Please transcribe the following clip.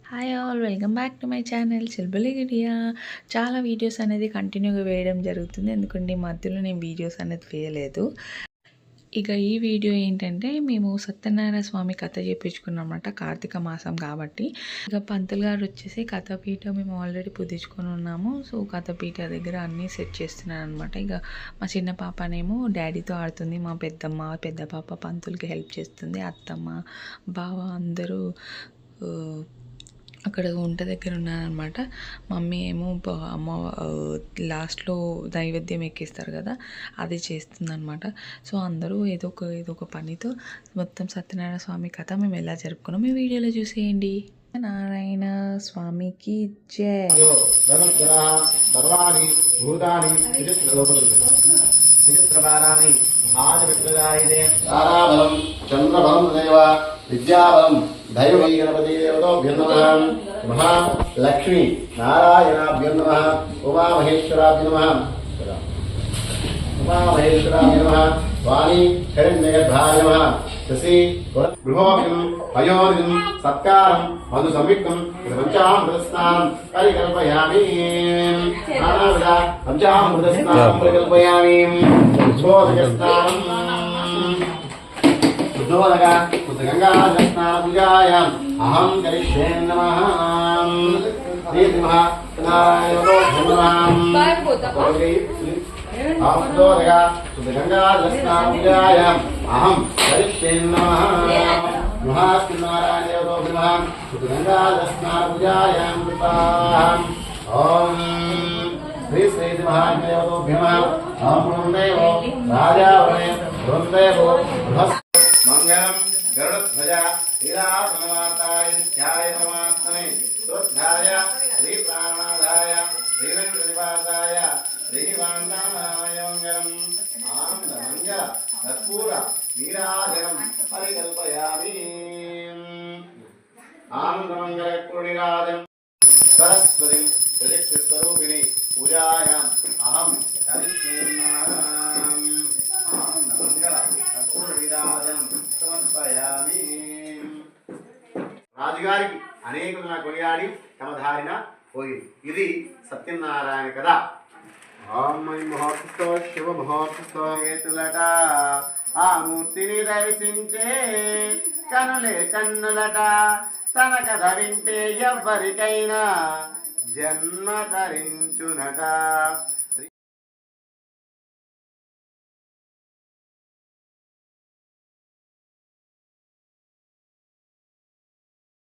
Hi all welcome back to my channel చిల్బలిగిడియా. చాలా videos అనేది కంటిన్యూగా వేయడం జరుగుతుంది, ఎందుకంటే ఈ మధ్యలో నేను వీడియోస్ అనేది వేయలేదు. ఇక ఈ వీడియో ఏంటంటే మేము సత్యనారాయణ స్వామి కథ చెప్పించుకున్నమాట, కార్తీక మాసం కాబట్టి. ఇక పంతులు గారు వచ్చేసి కథపీఠ మేము ఆల్రెడీ పుదించుకొని ఉన్నాము. సో కథపీఠ దగ్గర అన్నీ సెట్ చేస్తున్నాను అనమాట. ఇక మా చిన్న పాపనేమో డాడీతో ఆడుతుంది, మా పెద్ద పాప పంతులకి హెల్ప్ చేస్తుంది, అత్తమ్మ బావ అందరూ అక్కడ వంట దగ్గర ఉన్నారనమాట. మమ్మీ ఏమో అమ్మ లాస్ట్లో నైవేద్యం ఎక్కిస్తారు కదా, అది చేస్తుందనమాట. సో అందరూ ఏదో ఒక పనితో మొత్తం సత్యనారాయణ స్వామి కథ మేము ఎలా జరుపుకున్నాం ఈ వీడియోలో చూసేయండి. నారాయణ స్వామికి జై. చంద్రబలం దేవ విద్యాబలం దైవీ గణపతి దేవతోభ్యో నమః. మహాలక్ష్మి నారాయణాభ్యో నమః. ఉమామహేశ్వరాభ్యో నమః. వాణి హిరణ్యగర్భాయ నమః. శశి గృహోభిం పయోనిం సత్కారం మధు సంయుక్తం పంచామృతస్నానం పరికల్పయామి. నానావిధ పంచామృతస్నానం పరికల్పయామి. శోధకస్నానం శుద్ధోదక గంగాస్నానపూజాయాం అహం కరిష్యే నమః. గంగాస్నానపూజాయాం అహం కరిష్యే నమః. మహానారాయణ గంగాస్నానపూజాయాం కృతాం. ఓం శ్రీ శ్రీ మహాదేవతోభ్యో నమః. ఓం బృందేవో రాజావనే బృందేవో మంగళం గరుడధ్వజ శ్రీరామమాతాయ ధ్యాయ పరమాత్మనే స్తోత్రాయ శ్రీ ప్రాణనాథాయ శ్రీరంగనివాసాయ శ్రీవాంగనాయ మంగళం. ఆనంద మంగళ కర్పూర నీరాజనం పరికల్పయామి. ఆనంద మంగళ కర్పూరనిరాజనం సరస్వతి ప్రజస్వరూపిణి పూజాయాం అహం కరిష్యే నమః. ఆనంద మంగళ కర్పూర నీరాజనం సమర్పయామి. రాజుగారికి అనేకులు నా కొనియాడి తమ దారిన పోయి. ఇది సత్యనారాయణ కథ. మహోత్సవ శివ మహోత్సవట ఆ మూర్తిని దర్శించే కనులే కన్నులట. తన కథ వింటే ఎవ్వరికైనా జన్మ తరించునట.